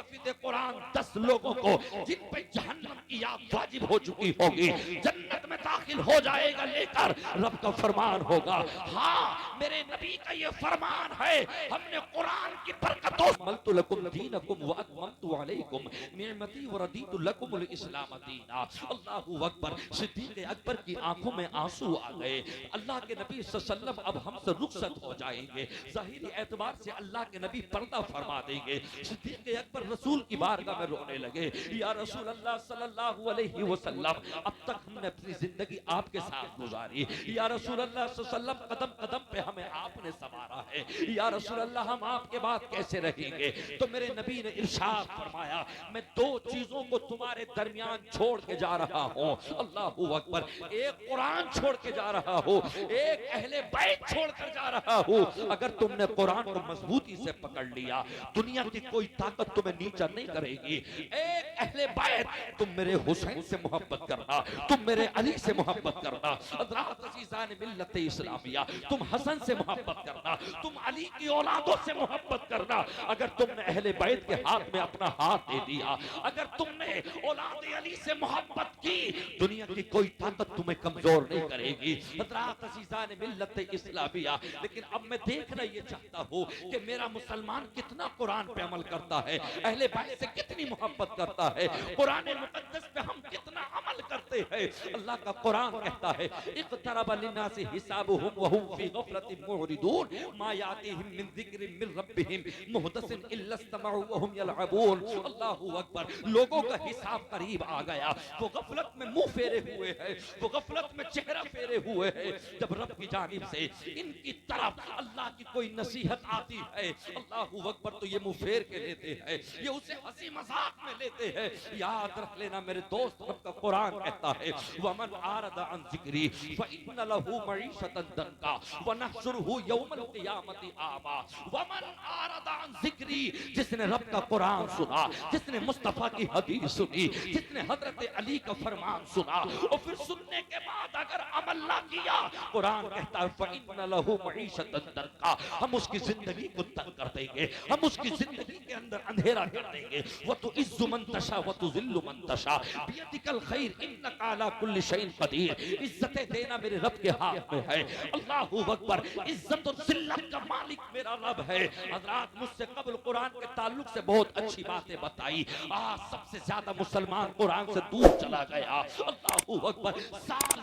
حافظ قرآن 10 لوگوں کو جن پہ جہنم کی آگ واجب ہو چکی ہوگی جنت میں داخل ہو جائے گا لے کر رب کا فرمان ہوگا. ہاں میرے نبی کا یہ فرمان ہے, ہم نے قرآن کی برکتوں ملت لکم دینکم واکملت علیکم نعمتی وردیت لکم الاسلام دینا. اللہ اکبر. صدیق اکبر کی آنکھوں میں آنسو آ گئے. اللہ کے نبی صلی اللہ علیہ وسلم اب ہم سے رخصت ہو جائیں گے, ظاہری اعتبار سے اللہ کے نبی پردہ فرما دیں گے. صدیق اکبر رسول کی بارگاہ میں رونے لگے, یا رسول اللہ صلی اللہ علیہ وسلم اب تک ہم نے اپنی زندگی آپ کے ساتھ گزاری, یا رسول اللہ صلی اللہ علیہ وسلم قدم قدم پہ ہمیں آپ نے سنوارا ہے, یا رسول اللہ ہم آپ کے بعد کیسے رہیں گے. تو میرے نبی نے ارشاد فرمایا میں 2 چیزوں کو تمہارے درمیان چھوڑ کے جا رہا ہوں. اللہ اکبر. ایک قرآن چھوڑ کے جا رہا ہوں, ایک اہل بیت چھوڑ کر جا رہا ہوں. اگر تم نے قرآن کو مضبوطی سے پکڑ لیا دنیا کی کوئی طاقت تمہیں نیچا نہیں کرے گی. ایک اہل بیت, تم میرے حسین سے محبت کرنا, تم میرے علی سے محبت کرنا. حضرات عزیزان ملت اسلامیہ, تم حسن سے محبت کرنا, تم علی کی اولادوں سے محبت کرنا. اگر تم نے اہل بیت کے ہاتھ میں اپنا ہاتھ دے دیا, اگر تم نے اولاد علی سے محبت کی, دنیا کی کوئی طاقت تمہیں کمزور نہیں کرے گی. حضرات عزیزان ملت اسلامیہ, لیکن اب میں دیکھنا یہ چاہتا ہوں کہ میرا مسلمان کتنا قرآن پہ عمل کرتا ہے, اہل بیت سے کتنی محبت کرتا ہے, قرآن مقدس پہ ہم کتنا عمل کرتے ہیں. اللہ کا قرآن کہتا ہے اقترب للناس حسابهم وهم في غفلة معرضون ما يأتيهم من ذکر من ربهم محدث الا استمعوا وهم يلعبون. اللہ اکبر. لوگوں کا حساب قریب آ گیا, وہ غفلت میں منہ پھیرے ہوئے ہیں, وہ غفلت میں چہرہ پھیرے ہوئے ہیں. جب رب کی جانب سے ان کی طرف اللہ کی کوئی نصیحت آتی ہے, اللہ اکبر, تو یہ منہ پھیر کے لیتے ہیں, یہ اسے ہنسی مذاق میں لیتے ہیں. یاد رکھ لینا میرے دوست, رب کا قرآن کہتا ہے وَمَنْ أَعْرَضَ عَنْ ذِكْرِي فَإِنَّ لَهُ مَعِيشَةً ضَنكًا وَنَحْشُرُهُ يَوْمَ الْقِيَامَةِ أَعْمَى. وَمَنْ أَعْرَضَ عَنْ ذِكْرِي, جس نے رب کا قرآن سنا, جس نے مصطفیٰ کی حدیث سنی, جس نے حضرت علی کا فرمان سنا, اور پھر سننے کے بعد اگر عمل نہ کیا, قرآن کہتا ہے فَإِنَّ لَهُ مَعِيشَةً ضَنكًا, ہم اس کی زندگی کو تنگ کر دیں گے, ہم اس کی زندگی کے اندر اندھیرا کر دیں گے. وَتُعِزُّ مَن تَشَاءُ وَتُذِلُّ مَن تَشَاءُ بِيَدِكَ الْخَيْرُ إِنَّكَ عَلَى كُلِّ شَيْءٍ قَدِيرٌ. عزتیں دینا میرے رب کے ہاتھ میں ہے. اللہ اکبر. عزت اور ذلت کا مالک میرا رب ہے. حضرات مجھ سے قبل قرآن کے تعلق سے بہت اچھی باتیں بتائی. آج سب سے زیادہ مسلمان قرآن سے دور چلا گیا. اللہ اکبر. سال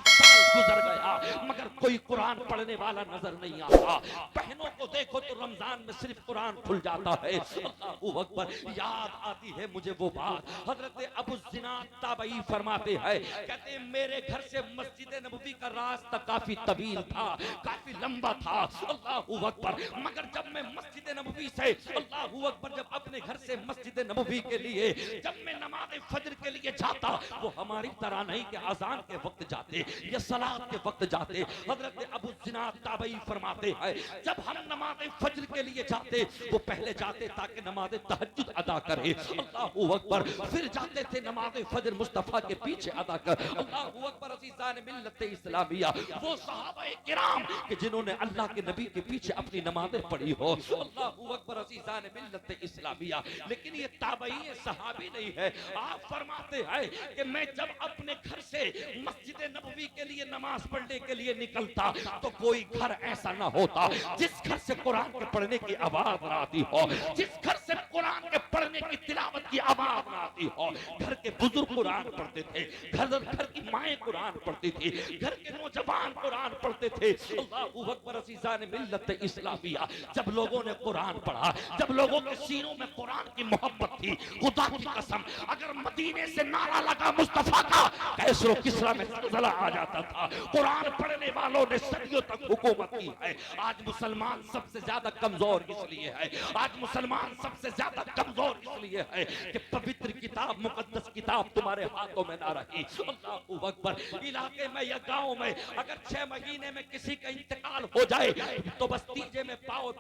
گزر گیا مگر کوئی قرآن پڑھنے والا نظر نہیں آتا. بہنوں کو دیکھو تو رمضان میں صرف قرآن کھل جاتا ہے. اللہ اکبر. یاد آتی ہے مجھے وہ بات, حضرت ابو الزناد تابعی فرماتے ہیں, کہتے ہیں میرے گھر سے مسجد نبوی کا راستہ کافی طویل تھا, کافی لمبا تھا. اللہ اکبر. مگر جب میں مسجد نبوی سے, اللہ اکبر, جب اپنے گھر سے مسجد نبوی کے لیے جب میں نماز فجر کے لیے جاتا, وہ ہماری طرح نہیں کہ اذان کے وقت جاتے یا صلاۃ کے وقت جاتے. حضرت ابو الزناد تابعی فرماتے ہیں جب ہم نماز فجر کے لیے جاتے, وہ پہلے جاتے تاکہ نماز تہجد ادا کرے. اللہ اکبر. پھر جاتے تھے نماز فجر مصطفیٰ کے پیچھے ادا کر. اللہ اکبر. عزیزان ملت اسلامیہ, وہ صحابہ کرام کہ جنہوں نے اللہ کے نبی کے پیچھے اپنی نمازیں پڑھی ہو. اللہ اکبر. عزیزان ملت اسلامیہ, لیکن یہ تابعی صحابی نہیں ہے. آپ فرماتے ہیں کہ میں جب اپنے گھر سے مسجد نبوی کے لیے نماز پڑھنے کے لیے نکلتا تو کوئی گھر ایسا نہ ہوتا جس گھر سے قرآن کے پڑھنے کی آواز نہ آتی ہو, جس گھر سے قرآن کے پڑھنے کی تلاوت کی آواز نہ آتی ہو. گھر کے بزرگ قرآن پڑھتے تھے, گھر کی مائیں قرآن پڑھتی تھی, گھر کے نوجوان قرآن پڑھتے تھے. اللہ اکبر. عزیزان ملت اسلامیہ, جب لوگوں نے قرآن پڑھا, جب لوگوں کے سینوں میں قرآن کی محبت تھی, خدا کی قسم اگر مدینے سے نعرہ لگا مصطفیٰ کا, کیسر و کسریٰ میں زلزلہ آ جاتا تھا. قرآن پڑھنے والوں نے صدیوں تک حکومت کی ہے. آج مسلمان سب سے زیادہ کمزور اس لیے ہے, آج مسلمان سب سے زیادہ کمزور اس لیے ہے کہ پوتر کتاب, مقدس کتاب تمہارے ہاتھوں میں نہ رہی. اللہ اکبر. علاقے میں یا گاؤں میں اگر 6 مہینے میں کسی کا انتقال ہو جائے تو بس تیجے میں پاؤ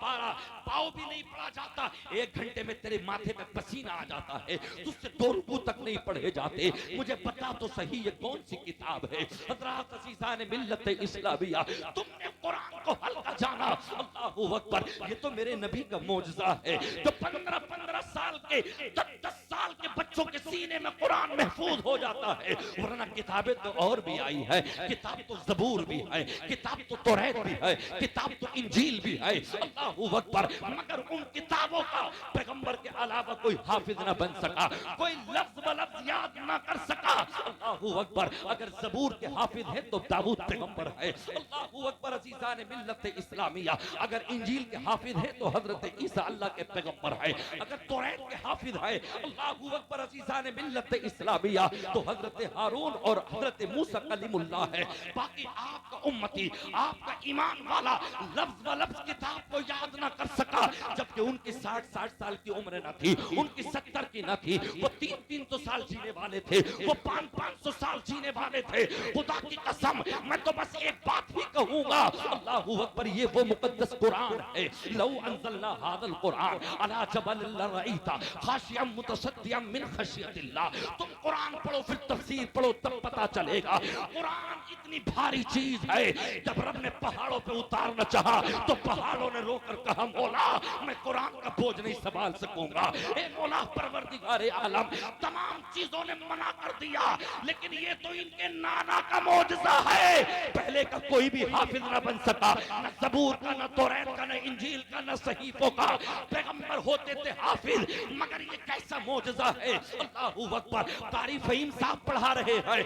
بھی نہیں پڑا جاتا, 1 گھنٹے میں تیرے ماتھے میں پسینہ آ جاتا ہے, تجھ سے 2 رکوع تک نہیں پڑھے جاتے. مجھے بتا تو صحیح یہ کون سی کتاب ہے. حضرات عزیزان ملت اسلامیہ, تم نے قرآن کو ہلکا جانا. اللہ اکبر. یہ تو میرے نبی کا معجزہ ہے جو 15 سال کے 10 10 سال کے بچوں کے سینے میں قرآن محفوظ ہو جاتا ہے، ورنہ کتابیں تو اور بھی آئی ہے، کتاب تو زبور بھی ہے، کتاب تو توریت بھی ہے، کتاب تو انجیل بھی ہے، اللہ اکبر، مگر ان کتابوں کا پیغمبر کے علاوہ کوئی حافظ نہ بن سکا، کوئی لفظ بلفظ یاد نہ کر سکا، اللہ اکبر۔ اگر زبور کے حافظ ہیں تو داؤد پیغمبر ہے، اللہ اکبر عزیزان ملت اسلامیہ۔ اگر انجیل کے حافظ ہے تو حضرت عیسیٰ اللہ کے پیغمبر ہے، اگر توریت کے حافظ ہے اللہ اکبر عزیزان ملت اسلامیہ تو حضرت ہارون اور حضرت موسیٰ کلیم اللہ ہے۔ باقی آپ کا امتی، آپ کا ایمان والا لفظ و لفظ کتاب کو یاد نہ کر سکا، جبکہ ان کی 60 سال کی عمر نہ تھی، ان کی 70 کی نہ تھی، وہ 300 سال جینے والے تھے، وہ 500 سال جینے والے تھے۔ خدا کی قسم میں تو بس ایک بات ہی کہوں گا، اللہ اکبر، یہ وہ مقدس قرآن ہے، لو انزلنا هذا القرآن على جبل لرأيت خاشعا متصدعا من خشیت اللہ۔ تم قرآن پڑھو پھر تفسیر پڑھو تب پتا چلے گا، قرآن اتنی بھاری چیز ہے، جب رب نے پہاڑوں پہ اتارنا چاہا تو پہاڑوں نے رو کر کہا مولا میں قرآن کا بوجھ نہیں سنبھال سکوں گا، اے مولا پروردگار عالم، تمام چیزوں نے منع کر دیا، لیکن یہ تو ان کے نانا کا معجزہ ہے، پہلے کا کوئی بھی حافظ نہ بن سکا، نہ زبور کا، نہ توریت کا، نہ انجیل کا، نہ صحیفوں کا، پیغمبر ہوتے تھے حافظ، مگر یہ کیسا معجزہ ہے، اللہ اکبر۔ قاری فہیم صاحب پڑھا رہے ہیں،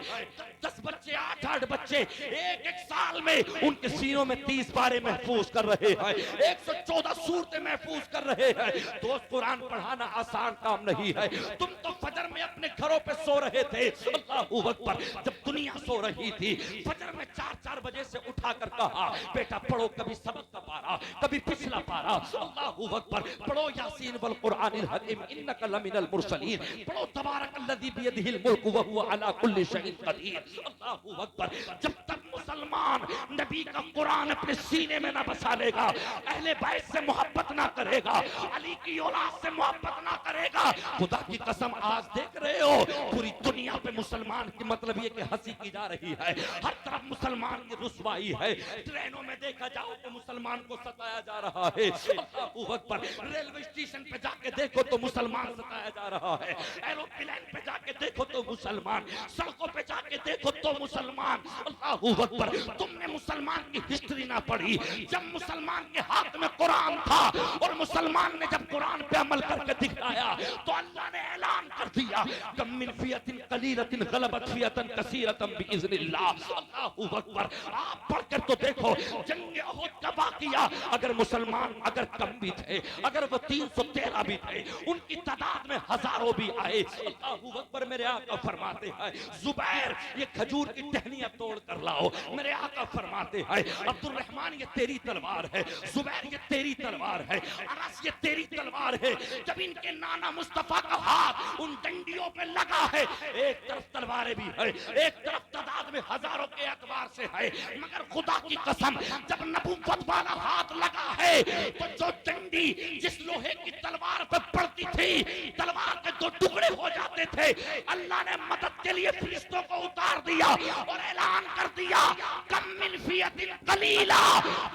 10 بچے 8 بچے ایک سال میں ان کے سینوں میں 30 پارے محفوظ کر رہے ہیں، 114 سورتیں محفوظ کر رہے ہیں۔ دوست قرآن پڑھانا آسان کام نہیں ہے، تم تو فجر میں اپنے گھروں پہ سو رہے تھے، اللہ اکبر، جب دنیا سو رہی تھی فجر میں 4 بجے سے اٹھا کر کہا بیٹا پڑھو، کبھی سبق کا پارا کبھی پچھلا پارا، اللہ اکبر، پڑھو یاسین والقرآن الحکیم انک لمن المرسلین، پڑھو تبارک الذی بیدہ الملک وہو علی کل شیء قدیر، اللہ اکبر۔ جب تک مسلمان نبی کا قرآن اپنے سینے میں نہ بسا لے گا، اہل بیت سے محبت نہ کرے گا، علی کی اولاد سے محبت نہ کرے گا، خدا کی قسم آج دیکھ رہے ہو پوری دنیا پہ مسلمان کی مطلب یہ کہ ہنسی کی جا رہی ہے، ہر طرف مسلمان کی رسوائی ہے، ٹرینوں میں دیکھا جاؤ تو مسلمان کو ستایا جا رہا ہے، اللہ اکبر، ریلوے اسٹیشن پہ جا کے دیکھو تو مسلمان ستایا جا رہا ہے، ایروپلین پہ جا کے دیکھو تو مسلمان، سڑکوں پہ جا کے دیکھو تو مسلمان، اللہ اکبر۔ تم نے مسلمان کی ہسٹری نہ پڑھی، جب مسلمان کے ہاتھ میں قرآن تھا اور مسلمان نے جب قرآن پہ عمل کر کے دکھایا تو اللہ نے اعلان کر دیا کم من فیۃ قلیلۃ غلبت فیۃ کثیرۃ باذن اللہ، اللہ اکبر۔ آپ پڑھ کر تو دیکھو جنگ احد کا واقعہ، اگر مسلمان اگر کم بھی تھے، اگر وہ 313 بھی تھے، ان کی تعداد میں ہزاروں بھی آئے، اللہ اکبر۔ میرے آقا فرماتے ہیں زبیر یہ کھجور کی ٹہنیاں توڑ کر لاؤ، میرے آقا فرماتے ہیں عبد الرحمن یہ تیری تلوار ہے، زبیر یہ تیری تلوار ہے، انس یہ تیری تلوار ہے۔ جب ان کے نانا مصطفیٰ کا ہاتھ ان ڈنڈیوں پہ لگا ہے، ایک طرف تلواریں بھی ہیں، ایک طرف تعداد میں ہزاروں کے اعتبار سے ہے، مگر خدا کی قسم جب نبوت والا ہاتھ لگا ہے تو جو ڈنڈی جس لوہے کی تلوار پہ پڑتی تھی تلوار کے 2 ٹکڑے ہو جاتے تھے، اللہ نے مدد کے لیے فرشتوں کو اتار دیا اور اعلان کر دیا کم من فیۃ قلیلہ۔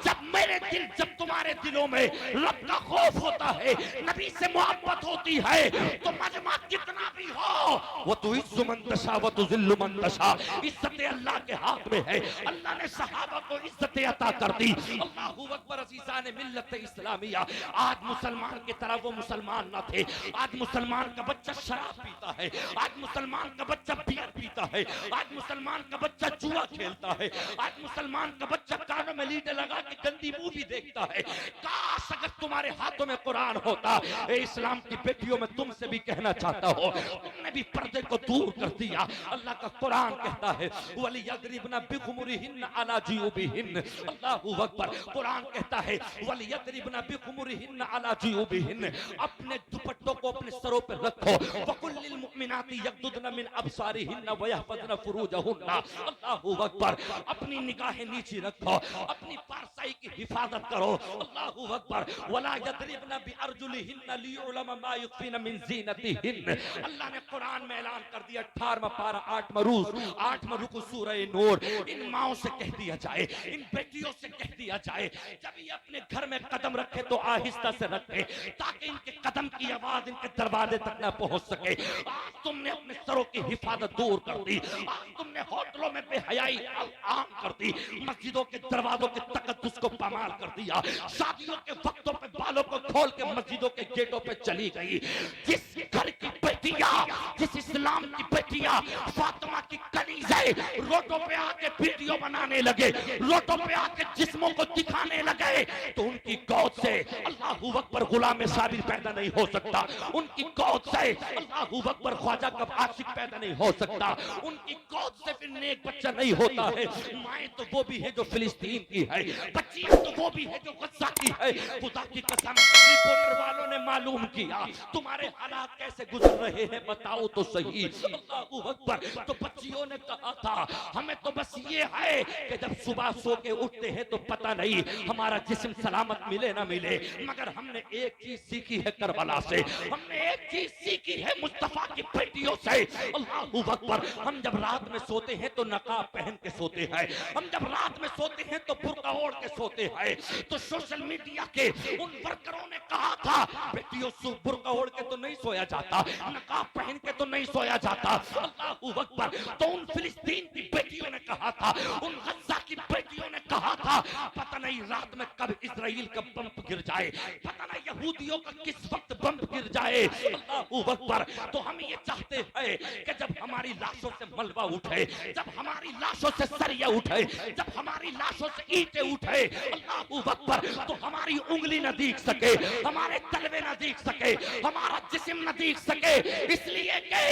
جب میرے دل، جب تمہارے دلوں میں رب کا خوف ہوتا ہے، نبی سے محبت ہوتی ہے، تو مجمع کتنا بھی ہو وہ تو عز من تشاء و تذل من تشاء، عزت اللہ کے ہاتھ میں ہے۔ اللہ نے صحابہ کو عزت عطا کر دی، اللہ اکبر عزیزان ملت اسلامیہ۔ آج مسلمان کی طرح وہ مسلمان نہ تھے، آج مسلمان کا بچہ شراب پیتا ہے، آج مسلمان کا بچہ بیئر پیتا ہے، آج مسلمان کا بچہ جوا کھیلتا ہے، آج مسلمان کا بچہ کانوں میں لیڈے لگا کے گندی مووی دیکھتا ہے۔ کاش اگر تمہارے ہاتھوں میں قرآن ہوتا۔ اے اسلام کی بیٹیوں میں تم سے بھی کہنا چاہتا ہوں تم نے بھی پردے کو دور کر دیا۔ اللہ کا قرآن کہتا ہے وَلِيَضْرِبْنَ بِخُمُرِهِنَّ عَلَى جِيُوبِهِنَّ، اللہ اکبر۔ قرآن کہتا ہے وَلِيَضْرِبْنَ بِخُمُرِهِنَّ عَلَى جِيُوبِهِنَّ، اپنے دوپٹوں کو اپنے سروں پہ رکھو، وَقُلْ لِلْمُؤْمِنَاتِ يَغْضُضْنَ مِنْ أَبْصَارِهِنَّ وَيَحْفَظْنَ فُرُوجَهُنَّ، اللہ اکبر۔ اپنی نگاہیں نیچی رکھو، اپنی پارسا پاکیزگی کی حفاظت کرو. اللہ اکبر. ولا یضربن بارجلہن لیعلم ما یخفین من زینتہن. اللہ نے قرآن میں اعلان کر دیا 18واں پارہ 8واں رکو سورہ نور. ان ماؤں سے کہہ دیا جائے, ان بیٹیوں سے کہہ دیا جائے, جب یہ اپنے گھر میں قدم رکھے تو آہستہ سے رکھے تاکہ ان کے قدم کی آواز ان کے دروازے تک نہ پہنچ سکے. آج تم نے اپنے سروں کی حفاظت دور کر دی. آج تم نے ہوٹلوں میں بے حیائی عام کر دی, مسجدوں کے دروازوں کے تقدس کو پامال کر دیا, شادیوں کے وقتوں پہ بالوں کو کھول کے مسجدوں کے گیٹوں پہ چلی گئی. جس گھر کی بیٹیاں, جس اسلام کی بیٹیاں فاطمہ کی کنیزیں روڈوں پہ آ کے ویڈیو بنانے لگے, روڈوں پہ آ کے جسموں کو دکھانے لگے, تو ان کی گود سے اللہ اکبر غلام صابر پیدا نہیں ہو سکتا. ان کی گود سے اللہ اکبر خواجہ کب عاشق پیدا نہیں ہو سکتا. ان کی گود سے پھر نیک بچہ نہیں ہوتا ہے. مائیں تو وہ بھی ہے جو فلسطین کی ہے, بچیاں تو وہ بھی ہے جو غزہ کی ہے. خدا کی قسم رپورٹر والوں نے معلوم کیا تمہارے حالات کیسے گزر رہے ہیں, بتاؤ تو صحیح. اللہ اکبر. تو بچیوں نے کہا تھا ہمیں تو بس یہ ہے کہ جب صبح سو کے اٹھتے ہیں تو پتہ نہیں ہمارا جسم سلامت ملے نہ ملے, مگر ہم نے ایک چیز سیکھی ہے کربلا سے, ہم نے ایک چیز سیکھی ہے مصطفیٰ کی بیٹیوں سے. اللہ اکبر. ہم جب رات میں سوتے ہیں تو نقاب پہن کے سوتے ہیں, ہم جب رات میں سوتے ہیں تو برقع اوڑھ کے سوتے ہیں. تو سوشل میڈیا کے ان ورکروں نے کہا تھا بیٹیوں برقع اوڑھ کے تو نہیں سویا جاتا, نقاب پہن کے تو نہیں سویا جاتا. اللہ اکبر. تو ان فلسطین کی بیٹیوں نے کہا تھا, ان غزہ کی بیٹیوں نے کہا تھا پتہ نہیں رات میں کب اسرائیل کا بم گر جائے, پتہ نہیں یہودیوں کا کس وقت بم گر جائے. اللہ اکبر. تو ہم یہ چاہتے ہیں کہ جب ہماری لاشوں سے ملبہ اٹھے, جب ہماری لاشوں سے سریہ اٹھے, جب ہماری لاشوں سے اینٹیں اٹھے, اللہ اکبر, تو ہماری انگلی نہ دیکھ سکے, ہمارے تلوے نہ دیکھ سکے, ہمارا جسم نہ دیکھ سکے, اس لیے کہ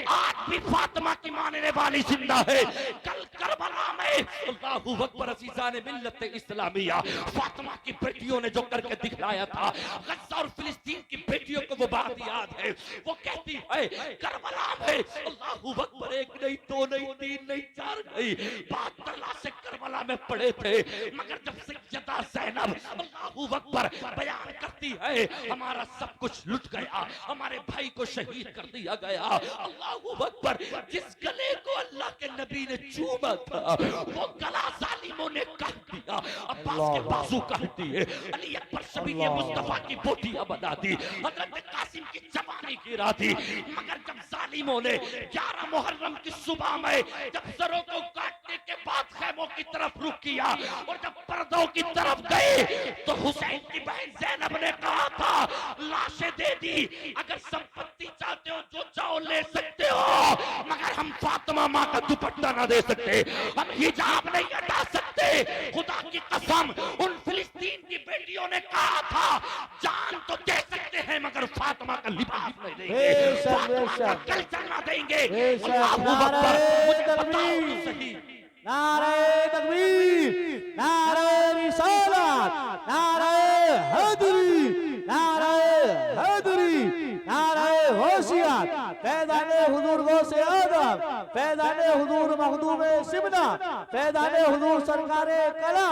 آج بھی فاطمہ کی ماننے والی زندہ ہے. کل کربلا میں اللہ اکبر عزیزان ملت اسلامیہ فاطمہ کی بیٹیوں نے جو کر کے دکھلایا تھا, غزہ اور فلسطین کی بیٹیوں کو وہ بات یاد ہے. وہ کہتی ہے کربلا میں اللہ اکبر ایک نہیں دو نہیں تین نہیں چار نہیں 72 لاشیں کربلا میں پڑے تھے, مگر جب سیدہ زینب اللہ اکبر بیان کرتی ہے ہمارا سب کچھ لٹ گیا, ہمارے بھائی کو شہید کر دیا گیا. اللہ اکبر. جس گلے کو اللہ کے نبی نے چوما تھا وہ گلا ظالموں نے کاٹ دیا. عباس کے بازو کاٹ دیے, علی اکبر شبیہ مصطفیٰ کی بوٹیاں بنا دی, حضرت قاسم کی جوانی گرا دی. مگر جب ظالموں نے 11 محرم کی صبح میں جب سروں کو کاٹنے کے بعد خیموں کی طرف رخ کیا اور جب پردوں کی طرف گئے تو حسین کی بہن زینب نے کہا تھا لاشیں دے دی, اگر سمپتی چاہتے ہو جو چاہو لے سکتے ہو, مگر ہم فاطمہ ماں کا دوپٹہ نہ دے سکتے, ہم حجاب نہیں ہٹا سکتے. خدا کی قسم ان فلسطین کی بیٹیوں نے کہا تھا جان تو دے سکتے ہیں مگر فاطمہ کا لباس نہیں دیں گے, فاطمہ کا کلچر نہ دیں گے. اللہ اکبر. مجھے بتاؤ تو صحیح. نعرہ تکبیر, نعرہ رسالت, نعرہ حیدری, نعرہ حیدری, نعرہ حیثیت, فیضان حضور غوث آدم, فیضان حضور مخدوم سمنا, فیضان حضور سرکار کلا.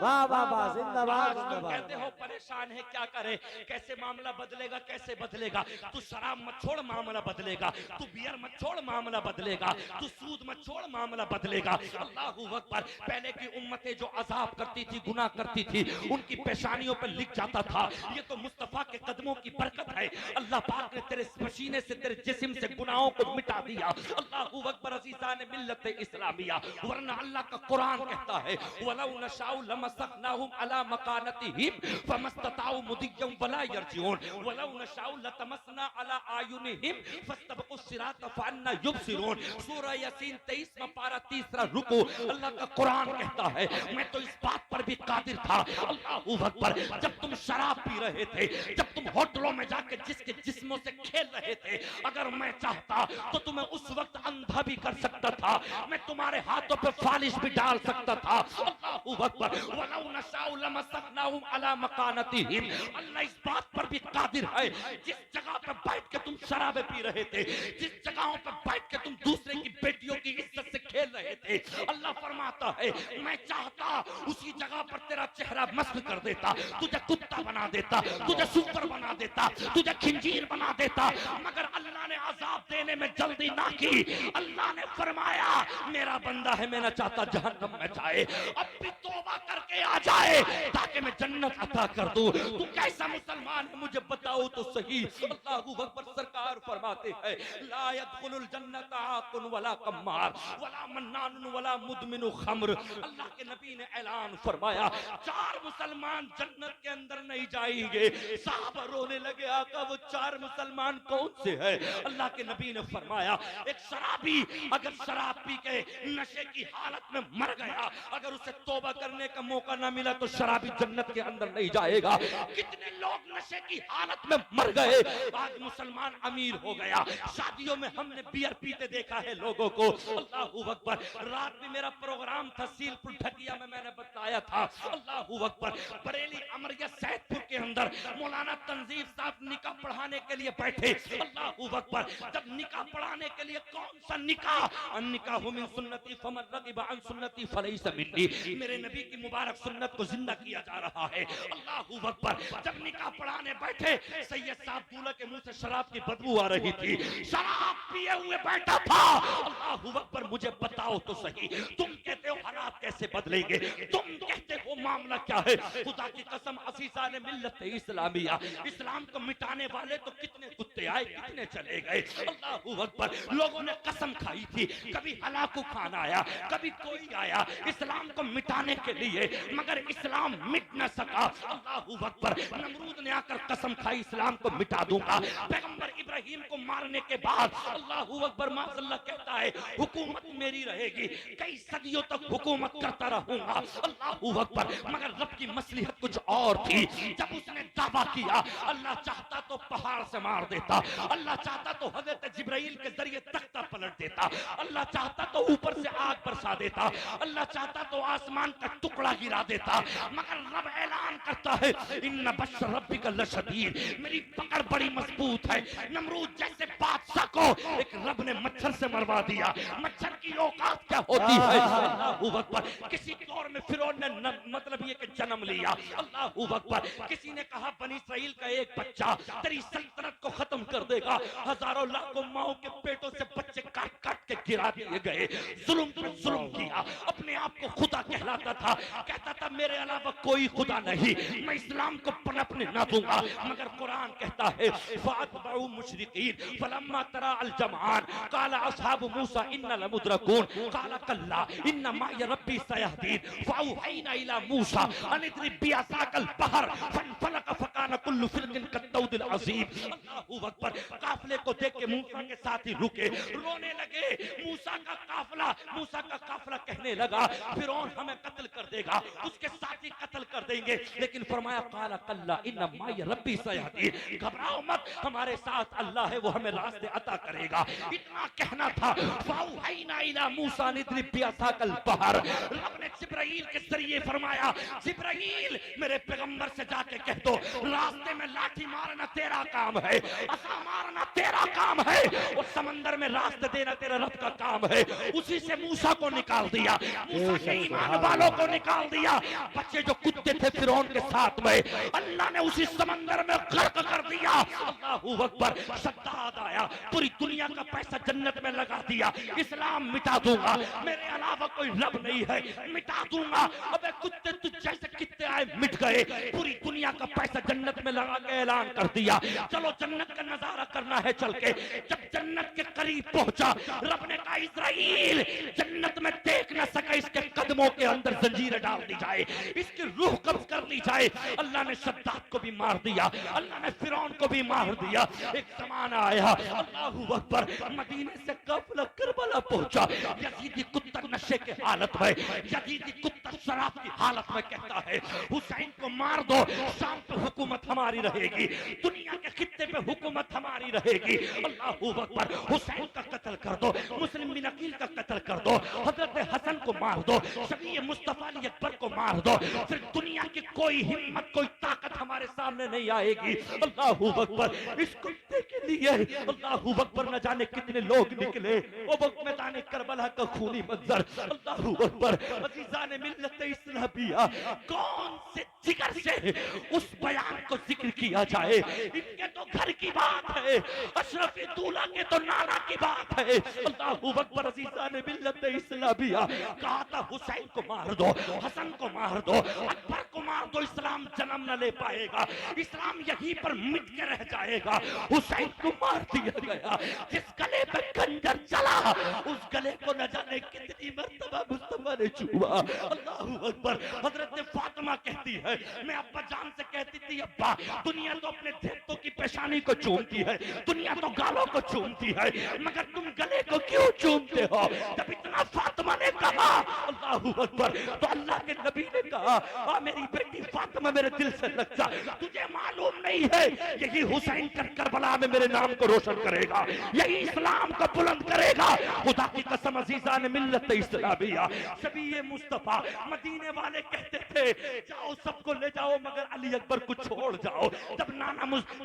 واہ واہ واہ, زندہ باد زندہ باد. کہتے ہو پریشان ہے کیا کرے, کیسے معاملہ بدلے گا, کیسے بدلے گا. تو شراب مت چھوڑ معاملہ بدلے گا, تو بیئر مت چھوڑ معاملہ بدلے گا, تو سود مت چھوڑ معاملہ بدلے گا. اللہ اکبر. پہلے کی امتیں جو عذاب کرتی تھی, گناہ کرتی تھی, ان کی پیشانیوں پر لکھ جاتا تھا یہ تو مصطفیٰ کے قدموں کی برکت ہے, اللہ پاک نے تیرے پسینے سے تیرے جسم سے گناہوں کو مٹا دیا. اللہ اکبر عزیزان ملت اسلامیہ. ورنہ اللہ کا قرآن کہتا ہے وَلَوْ نَشَاءُ لَمَسَخْنَاهُمْ عَلَى مَكَانَتِهِمْ فَمَا اسْتَطَاعُوا مُضِيًّا وَلَا يَرْجِعُونَ وَلَوْ نَشَاءُ لَطَمَسْنَا عَلَى أَعْيُنِهِمْ فَاسْتَبَقُوا الصِّرَاطَ فَأَنَّىٰ يُبْصِرُونَ. سورہ یاسین 23واں پارہ 3واں رکوع. اللہ کا قرآن کہتا ہے میں تو اس بات پر بھی قادر تھا. اللہ اکبر. جب تم شراب پی رہے تھے, جب تم ہوٹلوں میں جا کے جس کے جسموں سے کھیل رہے تھے, اگر میں چاہتا تو تمہیں اس وقت اندھا بھی کر سکتا تھا, میں تمہارے ہاتھوں پہ فالش بھی ڈال سکتا تھا. اللہ اکبر. وَلَوْ نَشَاءُ لَمَسَخْنَاهُمْ عَلَى مَكَانَتِهِمْ. اللہ اس بات پر بھی قادر ہے جس جگہ پہ بیٹھ کے تم شرابیں پی رہے تھے, جس جگہوں پہ بیٹھ کے تم دوسرے کی بیٹیوں کی عزت سے کھیل رہے تھے, اللہ فرماتا ہے میں چاہتا اللہ اسی جگہ پر تیرا چہرہ مسخ کر دیتا، تجھے کتا بنا دیتا، تجھے سور بنا دیتا، تجھے خنزیر بنا دیتا، مگر اللہ نے عذاب دینے میں جلدی نہ کی۔ اللہ نے فرمایا میرا بندہ ہے، میں نہ چاہتا جہنم میں جائے، اب بھی توبہ کر کے آ جائے تاکہ میں جنت عطا کر دوں۔ تو کیسا مسلمان ہے مجھے بتاؤ تو صحیح۔ اللہ اکبر، سرکار فرماتے ہیں لا يدخل الجنت عاق ولا قمار ولا منان ولا مدمن خمر۔ اللہ کے نبی نے اعلان فرمایا 4 مسلمان جنت کے اندر نہیں جائیں گے۔ صحابہ رونے لگے، آقا وہ 4 مسلمان کون سے ہیں؟ اللہ کے نبی نے فرمایا ایک شرابی اگر شراب پی کے نشے کی حالت میں مر گیا، اگر اسے توبہ کرنے کا موقع نہ ملا تو شرابی جنت کے اندر نہیں جائے گا۔ کتنے لوگ نشے کی حالت میں مر گئے، آج مسلمان امیر ہو گیا۔ شادیوں میں ہم نے بیئر پیتے دیکھا ہے لوگوں کو۔ اللہ اکبر، رات میں میرا پروگرام تھا سیل پور ڈھکیا میں نے بتایا تھا، اللہ اکبر، بریلی امریہ سید پور کے اندر مولانا تنظیر صاحب نکاح پڑھانے کے لیے بیٹھے۔ اللہ اکبر، جب نکاح پڑھانے کے لیے کون سا نکاح؟ النکاح من سنتی فمن رغب عن سنتی فلیس منی، میرے نبی کی مبارک سنت کو زندہ کیا جا رہا ہے۔ اللہ اکبر، جب نکاح پڑھانے بیٹھے سید صاحب دولہا کے منہ سے شراب کی بدبو آ رہی تھی، شراب پیے ہوئے بیٹھا تھا۔ اللہ اکبر، مجھے بتاؤ تو صحیح، تم کہتے ہو حالات کیسے بدلیں گے، تم کہتے ہو معاملہ کیا ہے؟ خدا کی قسم عزیزان ملت اسلامیہ، اسلام کو مٹانے والے تو کتنے کتے آئے کتنے چلے گئے۔ اللہ اکبر، لوگوں نے قسم کھائی تھی، کبھی ہلاکو خان آیا، کبھی کوئی آیا اسلام کو مٹانے کے لیے، مگر اسلام مٹ نہ سکا۔ اللہ اکبر، نمرود نے آ کر قسم کھائی اسلام کو مٹا دوں گا۔ پیغمبر ابراہیم کو مارنے کے بعد اللہ اکبر معاذ اللہ کہتا ہے حکومت میری رہے گی، کئی صدیوں تک حکومت کرتا رہوں گا۔ اللہ اکبر، مگر رب کی مصلحت کچھ اور تھی۔ جب اس نے دعویٰ کیا اللہ چاہتا تو پہاڑ سے مار دیتا، اللہ چاہتا تو حضرت جبرائیل کے ذریعے تختہ پلٹ دیتا، اللہ چاہتا تو اوپر سے آگ برسا دیتا، اللہ چاہتا تو آسمان کا ٹکڑا گرا دیتا، مگر رب اعلان کرتا ہے ان بطش ربک لشدید، میری پکڑ بڑی مضبوط ہے۔ نمرود جیسے بادشاہ کو ایک رب نے مچھر سے مروا دیا۔ مچھر کی اوقات کیا ہوتی ہے؟ اللہ اکبر، کسی دور میں فرعون نے مطلب یہ کہ جنم لیا۔ اللہ اکبر، کسی نے کہا بنی اسرائیل کا ایک بچہ تیری سلطنت کو ختم کر دے گا، ہزاروں لاکھوں ماؤں کے پیٹوں سے بچے کاٹ کاٹ کے گرا دیے گئے، ظلم پر ظلم کیا، اپنے آپ کو خدا کہلاتا تھا، کہتا تھا میرے علاوہ کوئی خدا نہیں، میں اسلام کو پنپنے نہ دوں گا، مگر قرآن کہتا ہے فَأَتْبَعُوا مُشْرِقِينَ فَلَمَّا تَرَاءَ الْجَمْعَانِ قَالَ أَصْحَابُ مُوسَىٰ إِنَّا لَمُدْرَكُونَ قَالَ كَلَّا إِنَّ مَعِيَ رَبِّي سَيَهْدِينِ فَأَوْحَيْنَا إِلَىٰ مُوسَىٰ أَنِ اضْرِب بِّعَصَاكَ الْبَحْرَ فَانفَلَقَ فَكَانَ كُلُّ فِرْقٍ كَالطَّوْدِ الْعَظِيمِ۔ اللہ اکبر، قافلے کو دیکھ کے موسیٰ کے ساتھ ہی رکے، رونے لگے۔ موسیٰ کا قافلہ کہنے لگا فرعون ہمیں قتل کر دے گا، اس کے ساتھی قتل کر دیں گے، لیکن فرمایا قَالَ كَلَّا إِنَّ مَعِيَ رَبِّي سَيَهْدِينِ، گھبراؤ مت، ہمارے ساتھ اللہ ہے، وہ ہمیں راستے عطا کرے گا۔ اتنا کہنا تھا فَأَوْحَيْنَا إِلَىٰ مُوسَىٰ أَنِ اضْرِب بِّعَصَاكَ الْبَحْرَ، رب نے جبرائیل کے ذریعے فرمایا جبرائیل میرے پیغمبر سے جا کے کہہ دو راستے میں لاٹھی مارنا تیرا کام ہے، عصا مارنا تیرا کام ہے، اور سمندر میں راستے دینا تیرا رب کا کام ہے۔ اسی سے موسیٰ کو نکال دیا، موسیٰ کے ایمان والوں کو نکال دیا، بچے جو کتے تھے فرعون کے ساتھ میں اللہ نے اسی سمندر میں غرق کر دیا۔ اللہ اکبر، شداد آیا، پوری دنیا کا پیسہ جنت میں لگا دیا، اسلام مٹا دوں گا، میرے علاوہ کوئی رب نہیں ہے، مٹا دوں گا۔ ابے کتے تجھ جیسے کتے آئے مٹ گئے، پوری دنیا کا پیسہ جنت میں لگا کے اعلان کر دیا چلو جنت کا نظارہ کرنا ہے چل کے۔ جب جنت کے قریب پہنچا رب نے کہا اسرائیل جنت میں دیکھ نہ سکا، اس کے قدموں کے اندر زنجیریں ڈال دی جائے، اس کی روح قبض کر لی جائے۔ اللہ نے شداد کو بھی مار دیا، اللہ نے فرعون کو بھی مار دیا۔ ایک زمانہ آیا اللہ اکبر، مدینے سے قافلہ کربلا پہنچا، یزیدی کتا نشے کے حالت میں، یزیدی کتا شراب کی حالت میں کہتا ہے حسین کو مار دو، شام پہ حکومت ہماری رہے گی، دنیا کے خطے پہ حکومت ہماری رہے گی۔ اللہ اکبر، حسین کا قتل کر دو، مسلم بن عقیل کا قتل کر دو، حضرت حسن کو مار دو، شفیع مصطفیٰ علی اکبر کو مار دو، پھر دنیا کی کوئی ہمت کوئی طاقت ہمارے سامنے نہیں آئے گی۔ اللہ اکبر، اس کتے کی لیے اللہ اکبر نہ جانے کتنے لوگ نکلے وہ وقت میدان کربلا کا خونی منظر، اللہ اکبر عزیزان ملت اسلامیہ، کون سے جگر سے اس بیان کو ذکر کیا جائے؟ ان کے تو گھر کی بات ہے، اشرف دولہ کے تو نانا کی بات ہے، اللہ اکبر عزیزان ملت اسلامیہ، کہا تھا حسین کو مار دو، حسن کو مار دو، اکبر کو مار دو، اسلام جنم نہ لے پائے گا، اسلام یہیں پر مٹ کے رہ جائے گا۔ حسین کو مار دیا گیا، جس گلے پہ خنجر چلا اس گلے کو نہ جانے کتنی مرتبہ مصطفیٰ نے چھوا، اللہ اکبر۔ حضرت فاطمہ کہتی ہے، میں ابا جان سے کہتی تھی ابا دنیا تو اپنے دیکھتوں کی پیشانی کو چومتی ہے، دنیا تو گالوں کو چومتی ہے، مگر تم گلے کو کیوں چومتے ہو؟ جب اتنا فاطمہ نے کہا اللہ اکبر تو اللہ کے نبی نے کہا میری بیٹی فاطمہ میرے دل سے لگ جا، تجھے معلوم نہیں ہے یہی حسین کربلا میں میرے نام کو روشن کرے گا، یہی اسلام کو بلند کرے گا۔ خدا کی قسم عزیزان ملت اسلامیہ، شبیہ مصطفیٰ مدینے والے کہتے تھے جاؤ سب کو لے جاؤ مگر علی اکبر کو چھوڑ جاؤ۔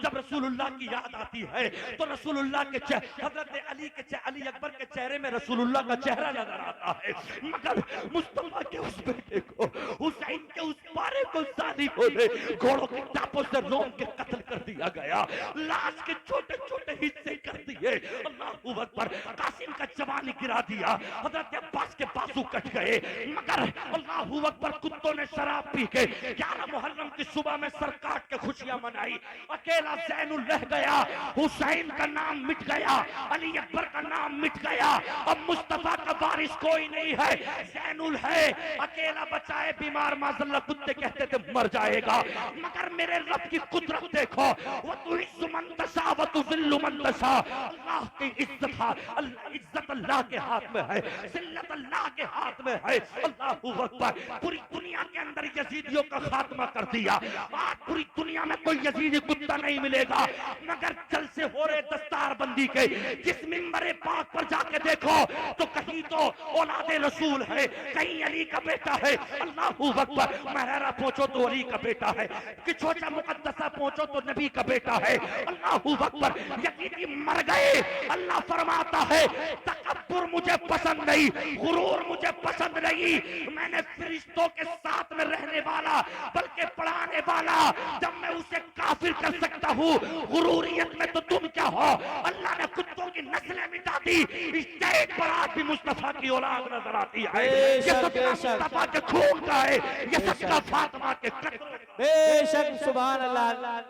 جب رسول اللہ کی یاد آتی ہے تو رسول اللہ کے حضرت علی اکبر کے چہرے میں رسول اللہ کا چہرہ نظر آتا ہے، مگر مصطفیٰ کے اس بیٹے کو، حسین کے اس پارے کو ظالموں نے گھوڑوں کے ٹاپوں سے روم کے قتل کر دیا گیا، لاش کے چھوٹے چھوٹے حصے کر دیے، اللہ اکبر۔ قاسم کا جوانی گرا دیا، حضرت عباس کے بازو کٹ گئے، مگر اللہ اکبر کتوں نے شراب پی کے 11 محرم کی صبح میں سر کاٹ کے خوشیاں منائی، اکیلا زین رہ گیا، حسین کا نام مٹ گیا، علی اکبر کا نام مٹ گیا، اب مصطفیٰ کا وارث کوئی نہیں ہے، زین ہے اکیلا بچا ہے، بیمار معذاللہ کتے کہتے تھے مر جائے گا، مگر میرے رب کی قدرت دیکھو، وَتُعِزُّ مَن تَشَاءُ وَتُذِلُّ مَن تَشَاءُ، اللہ کی عزت اللہ کے ہاتھ میں ہے، ذلت اللہ کے ہاتھ میں ہے، اللہ اکبر۔ پوری دنیا کے اندر یزیدیوں کا خاتمہ کر دیا، آج پوری دنیا میں کوئی یزیدی کتا نہیں ملے گا، مگر جلسے ہو رہے دستار بندی کے، جس منبر پاک پر جا کے دیکھو تو کہیں تو اولاد رسول ہے، کہیں علی کا بیٹا ہے، اللہ اکبر۔ مہرہ پہنچو تو علی کا بیٹا ہے، کچھوچا مقدسہ پہنچو تو نبی کا بیٹا ہے، اللہ اکبر۔ یزیدی مر گئے، اللہ فرماتا ہے تکبر مجھے پسند نہیں، غرور مجھے پسند نہیں، میں نے فرشتوں کے ساتھ میں رہنے والا بلکہ پڑھانے والا، جب میں اسے کافر کر سکتا ہوں، غروریت میں تو تم کیا ہو؟ اللہ نے کتوں کی نسلیں مٹا دی، اسٹیج پر آج بھی مصطفیٰ کی اولاد نظر آتی ہے، یہ صدقہ مصطفیٰ کے خون کا ہے، یہ صدقہ فاطمہ کے قتل۔ بے شک سبحان اللہ،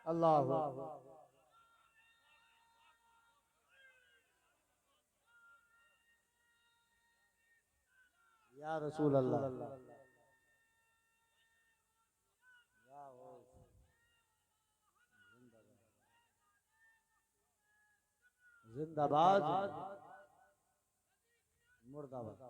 اللہ یا رسول اللہ، زندہ باد مردہ باد۔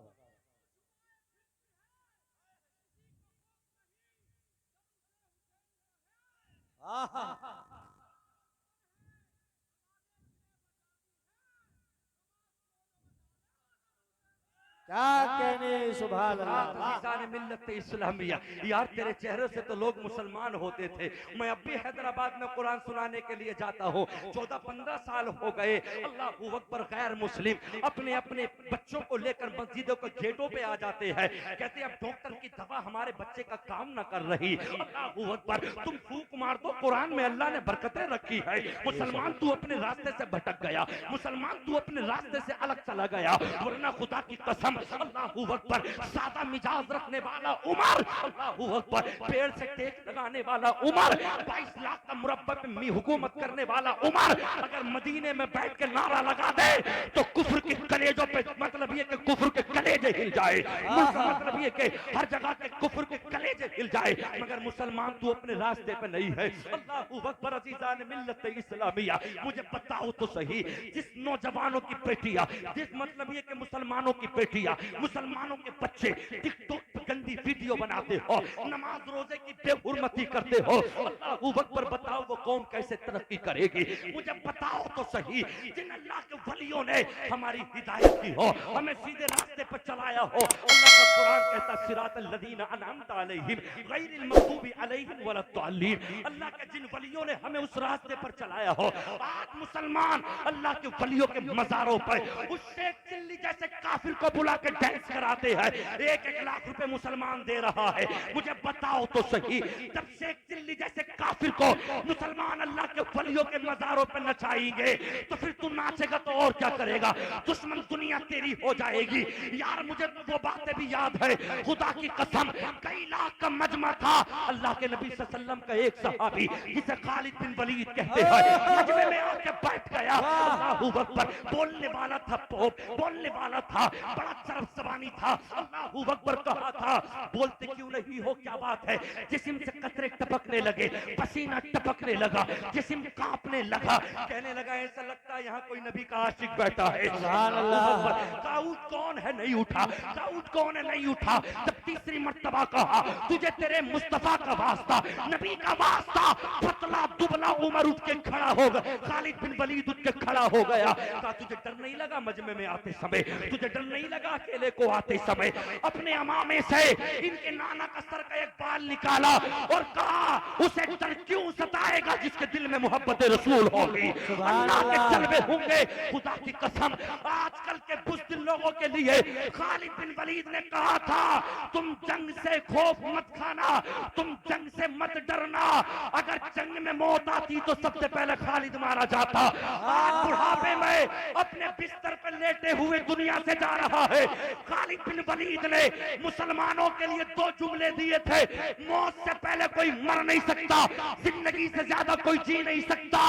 کیا کہنے سبحان اللہ۔ عزیزان ملت اسلامیہ، یار تیرے چہرے سے تو لوگ مسلمان ہوتے تھے، میں اب بھی حیدرآباد میں قرآن سنانے کے لیے جاتا ہوں، 14-15 سال ہو گئے، اللہ اکبر، غیر مسلم اپنے اپنے بچوں کو لے کر مسجدوں کے گیٹوں پہ آ جاتے ہیں، کہتے ہیں اب ڈاکٹر کی دوا ہمارے بچے کا کام نہ کر رہی، اللہ اکبر۔ تم پھونک مار دو، قرآن میں اللہ نے برکتیں رکھی ہے، مسلمان تو اپنے راستے سے بھٹک گیا، مسلمان تو اپنے راستے سے الگ چلا گیا، ورنہ خدا کی قسم اللہ اکبر، سادہ مزاج رکھنے والا عمر، اللہ اکبر، پیڑ سے ٹیک لگانے والا عمر، 22 لاکھ کا مربع پہ حکومت کرنے والا عمر، اگر مدینے میں بیٹھ کے نعرہ لگا دے تو کفر کے کلیجوں پہ، مطلب یہ کہ کفر کے کلیجے ہل جائے، مطلب یہ کہ ہر جگہ کے کفر کے کلیجے ہل جائے، مگر مسلمان تو اپنے راستے پہ نہیں ہے، اللہ اکبر۔ عزیزان ملت اسلامیہ، مجھے بتاؤ تو صحیح، جس نوجوانوں کی بیٹیاں، جس مطلب یہ کہ مسلمانوں کی بیٹیاں دیا. مسلمانوں کے بچے ٹک ٹاک پہ گندی ویڈیو بناتے ہو, نماز روزے کی بے حرمتی کرتے ہو, اللہ اکبر, بتاؤ وہ قوم کیسے ترقی کرے گی؟ مجھے بتاؤ تو صحیح. جن اللہ کے ولیوں نے ہماری ہدایت کی ہو, ہمیں سیدھے راستے پر چلایا ہو. اللہ کا قرآن کہتا ہے صراط الذین انعمت علیہم غیر المغضوب علیہم ولا الضالین. اللہ کے جن ولیوں نے ہمیں اس راستے پر چلایا ہو. آج مسلمان اللہ کے ولیوں کے مزاروں پر اس شیخ چلی جیسے کافر کو بلا کے ڈانس کراتے ہیں. 1-1 لاکھ روپے مسلمان دے رہا ہے. مجھے بتاؤ تو صحیح, جب شیخ چلی جیسے کافر کو مسلمان اللہ کے ولیوں کے مزاروں پر نچائیں گے تو پھر تو ناچے گا تو اور کیا کرے گا؟ دشمن دنیا تیری ہو جائے گی. یار مجھے وہ باتیں بھی یاد ہے, خدا کی قسم کئی لاکھ کا مجمع تھا. اللہ کے نبی صلی اللہ علیہ وسلم کا ایک صحابی جسے خالد بن ولید کہتے ہیں, مجمع میں آ کے بیٹھ گیا. اللہ اکبر, بولنے والا تھا, بولنے والا تھا, بڑا طرف زبانی تھا. اللہ اکبر کہا تھا, بولتے کیوں نہیں ہو, کیا بات ہے؟ جسم سے قطرے ٹپکنے لگے, پسینہ ٹپکنے لگا, جسم کانپنے لگا. کہنے لگا ایسا لگتا ہے یہاں کوئی نبی کا عاشق بیٹھا ہے. سبحان اللہ. داؤد کون ہے, نہیں اٹھا. داؤد کون ہے, نہیں اٹھا. جب تیسری مرتبہ کہا تجھے تیرے مصطفیٰ کا واسطہ, نبی کا واسطہ, پتلا دبلا عمر اٹھ کے کھڑا ہو گیا. خالد بن ولید اٹھ کے کھڑا ہو گیا. کہا تجھے ڈر نہیں لگا مجمع میں آتے سمے؟ تجھے ڈر نہیں لگا اکیلے کو آتے سمے؟ اپنے امامے سے ان کے نانا کا سر کا ایک بال نکالا اور کہا اسے ڈر کیوں ستائے گا جس کے دل میں محبت رسول ہوگی, اللہ کے جلوے ہوں گے. خدا کی قسم آج کل کے بزدل لوگوں کے لیے خالد بن ولید نے کہا تھا تم جنگ سے خوف مت کھانا, تم جنگ سے مت ڈرنا. اگر جنگ میں موت آتی تو سب سے پہلے خالد مارا جاتا. آج بڑھاپے میں اپنے بستر پر لیٹے ہوئے دنیا سے جا رہا ہے. خالد بن ولید نے مسلمانوں کے لیے 2 جملے دیے تھے, موت سے پہلے کوئی مر نہیں سکتا, زندگی سے زیادہ کوئی جی نہیں سکتا.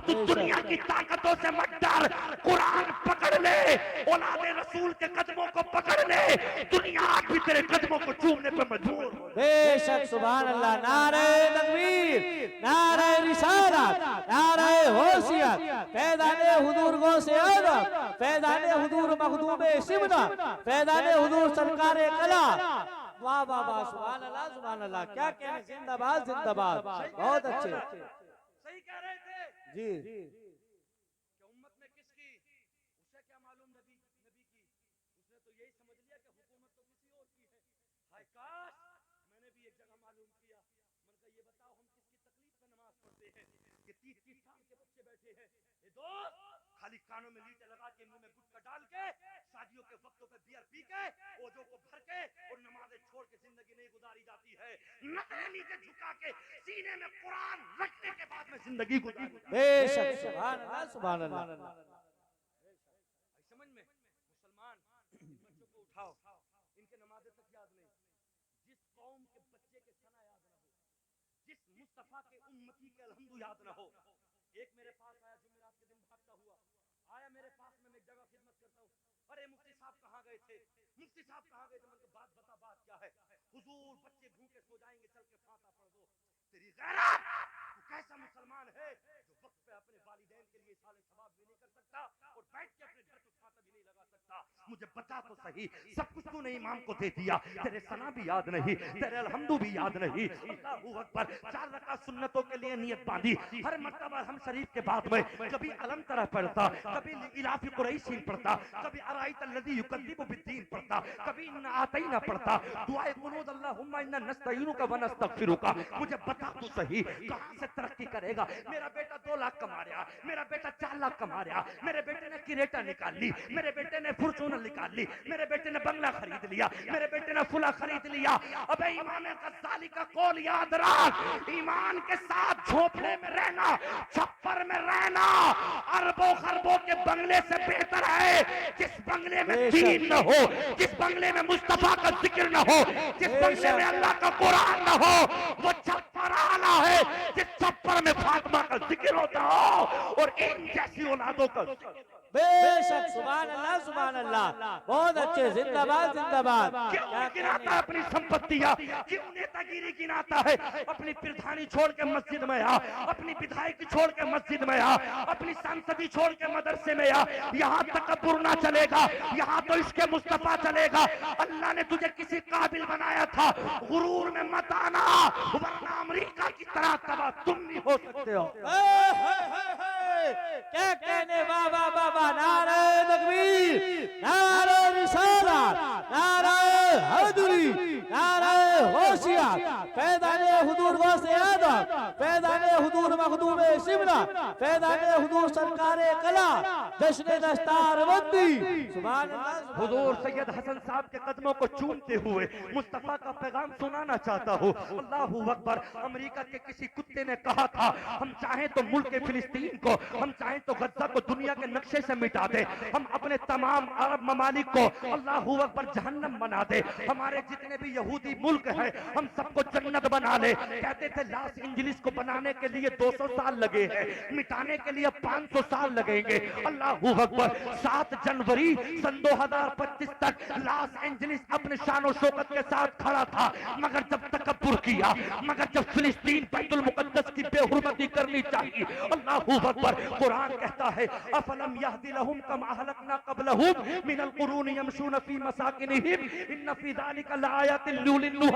تو دنیا کی طاقتوں سے مت ڈر, قرآن پکڑ لے, اولاد رسول کے قدموں کو پکڑ لے, دنیا آج بھی تیرے قدموں کو چومنے پہ مجبور. بے شک سبحان اللہ. نعرہ تکبیر, نعرہ رسالت, نعرہ حیثیت, فیضان حضور غوث اعظم, فیضان حضور مخدوم سمنا, فیضان حضور سرکار کلا. واہ واہ واہ, سبحان اللہ سبحان اللہ. کیا کہنے, زندہ باد زندہ باد. بہت اچھے. صحیح کہہ رہے تھے جی کہ امت میں کس کی, اسے کیا معلوم نبی کی, اس نے تو یہی سمجھ لیا کہ حکومت تو کسی اور کی ہے. ہائے کاش میں نے بھی ایک جگہ معلوم کیا. میں نے کہا یہ بتاؤ ہم کس کی تکلیف میں نماز پڑھتے ہیں کہ 30-30 سال کے بچے بیٹھے ہیں. یہ دوست خالی کانوں میں لیٹے لگا کے, منہ میں گٹکا ڈال کے, شادیوں کے وقتوں پہ بیئر پی کے, اوجوں کو بھر کے اور نمازیں چھوڑ کے زندگی نہیں گزاری جاتی ہے. نظریں نیچے جھکا کے سینے میں قرآن رکھنے کے بعد میں زندگی گزاری. بے شک سبحان اللہ سبحان اللہ. سمجھ میں مسلمان بچوں کو اٹھاؤ, ان کے نمازیں تک یاد نہیں. جس قوم کے بچے کے ثنا یاد نہ ہو, جس مصطفیٰ کے امتی کے الحمد یاد نہ ہو. ایک میرے پاس آیا جمعرات کے دن بھاگتا ہوا آیا میرے پاس, میں ایک جگہ خدمت کرتا ہوں. ارے مفتی صاحب کہاں گئے تھے, مفتی صاحب کہاں گئے تھے؟ میں نے کہا بات بتا, بات کیا ہے؟ حضور بچے بھوکے سو جائیں گے, چل کے فاتحہ پڑھ دو. تیری غیرت, تو کیسا مسلمان ہے جو وقت پہ اپنے والدین کے لیے سال ثواب بھی نہیں کر سکتا اور بیٹھ کے اپنے گھر کو فاتحہ بھی نہیں لگا سکتا؟ مجھے بتا تو صحیح, سب کچھ تو نے امام کو دے دیا, تیرے ثنا بھی یاد نہیں, تیرے الحمدو بھی یاد نہیں. اللہ اکبر. 4 رکعت سنتوں کے لیے نیت باندھی. ہر مرتبہ ہم شریف کے بعد میں کبھی علم ترى پڑھتا, کبھی الاف قریش پڑھتا, کبھی ارائیت الذی یکذب بالدین پڑھتا, کبھی انا اعطینا پڑھتا, دعائے قنوت اللہم انا نستعینک ونستغفرک. مجھے بتا تو صحیح کہاں سے ترقی کرے گا؟ میرا بیٹا 2 لاکھ کما رہا, میرا بیٹا 4 لاکھ کما رہا, میرے بیٹے نے کریٹا نکال لی, میرے بیٹے نے فارچونر نکال لی, میرے بیٹے نے بنگلہ خرید لیا, میرے بیٹے نے فلا خرید لیا. ابے امام غزالی کا قول یاد رکھ, ایمان کے ساتھ جھوپڑے میں رہنا, چھپر میں رہنا اربوں خربوں کے بنگلے سے بہتر ہے. جس بنگلے میں دین نہ ہو, جس بنگلے میں مصطفیٰ کا ذکر نہ ہو, جس بنگلے میں اللہ کا قرآن نہ ہو, وہ چھپر آنا ہے. جس چھپر قبر میں فاطمہ کا ذکر ہوتا ہو اور ان جیسی اولادوں کا بے شک سبحان اللہ بہت اچھے زندہ باد کیوں گناتا ہے اپنی سمپتیاں کیوں نیتا گیری گناتا ہے اپنی پردھانی چھوڑ کے مسجد میں آ اپنی بدھائکی چھوڑ کے مسجد میں آ اپنی سانسدی چھوڑ کے مدرسے میں آ یہاں تکبر نہ چلے گا یہاں تو عشق مصطفیٰ چلے گا اللہ نے تجھے کسی قابل بنایا تھا غرور میں مت آنا ورنہ امریکہ کی طرح تباہ تم نہیں ہو سکتے ہو کیا کہنے بابا بابا نعرہ تکبیر نعرہ رسالت نعرہ حیدری نعرہ غوثیہ فیضان حضور غوث اعظم فیضان حضور مخدوم شملہ فیضان حضور سرکار قلعہ جشن دستار بندی سبحان اللہ حضور سید حسن صاحب کے قدموں کو چومتے ہوئے مصطفیٰ کا پیغام سنانا چاہتا ہوں اللہ اکبر امریکہ کے کسی کتے نے کہا تھا ہم چاہیں تو ملک فلسطین کو ہم چاہیں تو غزہ کو دنیا کے نقشے سے مٹا دے ہم اپنے تمام عرب ممالک کو اللہ اکبر جہنم بنا دے ہمارے جتنے بھی یہودی ملک ہیں ہم سب کو جنت بنا لے کہتے تھے لاس انجلس کو بنانے کے لیے 200 سال لگے ہیں مٹانے کے لیے 500 سال لگیں گے اللہ اکبر 7 جنوری سن 2025 تک لاس انجلس اپنے شان و شوکت کے ساتھ کھڑا تھا مگر جب تکبر کیا مگر جب فلسطین بیت المقدس کی بے حرمتی کرنی چاہیے اللہ اکبر قرآن کہتا ہے افلم یہدی لہم کم اہلکنا قبلہم من القرون یمشون فی مساکنہم ان فی ذالک لآیات لأولی النہی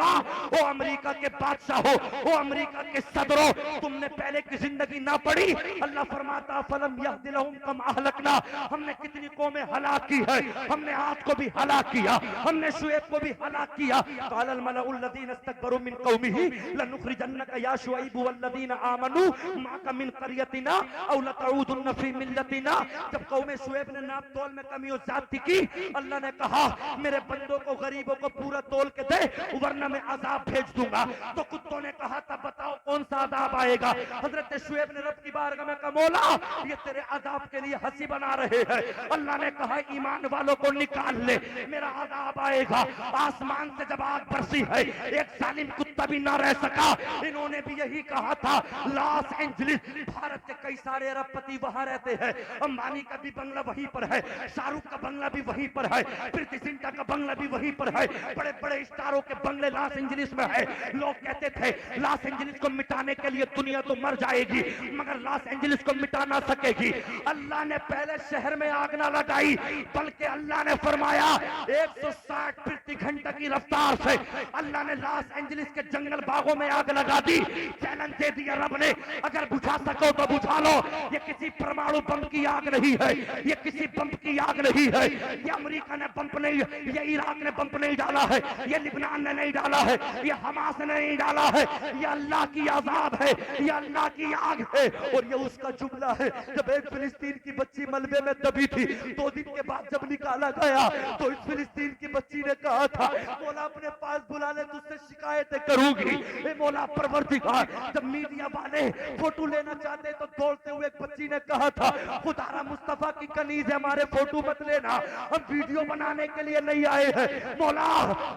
او امریکہ کے بادشاہ ہو او امریکہ کے صدر ہو تم نے پہلے کی زندگی نہ پڑھی اللہ فرماتا افلم یہدی لہم کم اہلکنا ہم نے کتنی قومیں ہلاک کی ہے ہم نے عاد کو بھی ہلاک کیا ہم نے شعیب کو بھی ہلاک کیا قال الملأ الذین استکبروا من قومہ لنخرجنک یا شعیب والذین آمنوا معک من قریتنا او لتعودن فی ملتنا جب قوم شعیب نے ناپ تول میں کمی و زیادتی کی اللہ نے کہا میرے بندوں کو غریبوں کو پورا تول کے دے ورنہ میں عذاب بھیج دوں گا تو کتوں نے کہا تھا بتاؤ کون سا عذاب آئے گا حضرت شعیب نے رب کی بارگاہ میں کہا مولا یہ تیرے عذاب کے لیے ہنسی بنا رہے ہیں اللہ نے کہا ایمان والوں کو نکال لے میرا عذاب آئے گا آسمان سے جب آگ برسی ہے ایک ظالم کتا بھی نہ رہ سکا انہوں نے بھی یہی کہا تھا لاس اینجلس بھارت کے کئی سارے ارب پتی وہاں رہتے ہیں امبانی کا بھی بنگلہ وہیں پر ہے شاہ رخ کا بنگلہ بھی وہیں پر ہے پریتی زنٹا کا بنگلہ بھی وہیں پر ہے بڑے بڑے اسٹاروں کے بنگلے لاس اینجلس میں ہے لوگ کہتے تھے لاس اینجلس کو مٹانے کے لیے دنیا تو مر جائے گی مگر لاس اینجلس کو مٹا نہ سکے گی اللہ نے پہلے شہر میں آگ نہ لگائی بلکہ اللہ نے فرمایا 160 پرتی گھنٹہ کی رفتار سے اللہ نے لاس اینجلس کے جنگل باغوں میں آگ لگا دی چیلنج دے دیا رب نے اگر بجھا سکو تو بجھا لو یہ کسی پرمانو بم کی آگ نہیں ہے یہ کسی بم کی آگ نہیں ہے یہ امریکہ نے بم نہیں یہ عراق نے بم نہیں ڈالا ہے یہ لبنان نے نہیں ڈالا ہے یہ حماس نے نہیں ڈالا ہے یہ اللہ کی عذاب ہے یہ اللہ کی آگ ہے اور یہ اس کا جملہ ہے جب ایک فلسطین کی بچی ملبے میں دبی تھی 2 دن کے بعد جب نکالا گیا تو اس فلسطین کی بچی نے کہا تھا مولا اپنے پاس بلا لے تجھ سے شکایتیں کروں گی اے مولا پروردگار جب میڈیا والے فوٹو لینا چاہتے تو دوڑتے ہوئے ایک بچی نے کہا تھا خدا را مصطفیٰ کی کنیز ہے ہمارے فوٹو مت لینا ہم ویڈیو بنانے کے لیے نہیں آئے ہیں مولا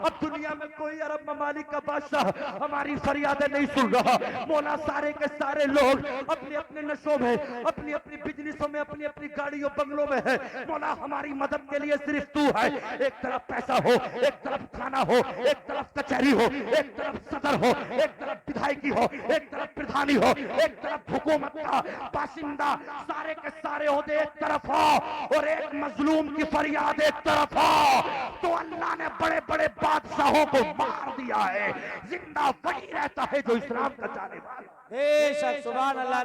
اب دنیا میں کوئی عرب ممالک کا بادشاہ ہماری فریادیں نہیں سن رہا مولا سارے کے سارے لوگ اپنے اپنے نشوں میں اپنی اپنی بزنسوں میں اپنی اپنی گاڑیوں بنگلوں میں ہے مولا ہماری مدد کے لیے صرف تو ہے ایک طرف پیسہ ہو ایک طرف کھانا ہو ایک طرف کچہری ہو ایک طرف صدر ہو ایک طرف بدھائکی ہو ایک طرف پردھانی ہو ایک طرف حکومت کا باشندہ سارے کے سارے عہدے ایک طرف ہو اور ایک مظلوم کی فریاد ایک طرف ہو تو اللہ نے بڑے بڑے بادشاہوں کو مار دیا ہے زندہ وہی رہتا ہے جو اسلام کا جانے والا بے شک سبحان اللہ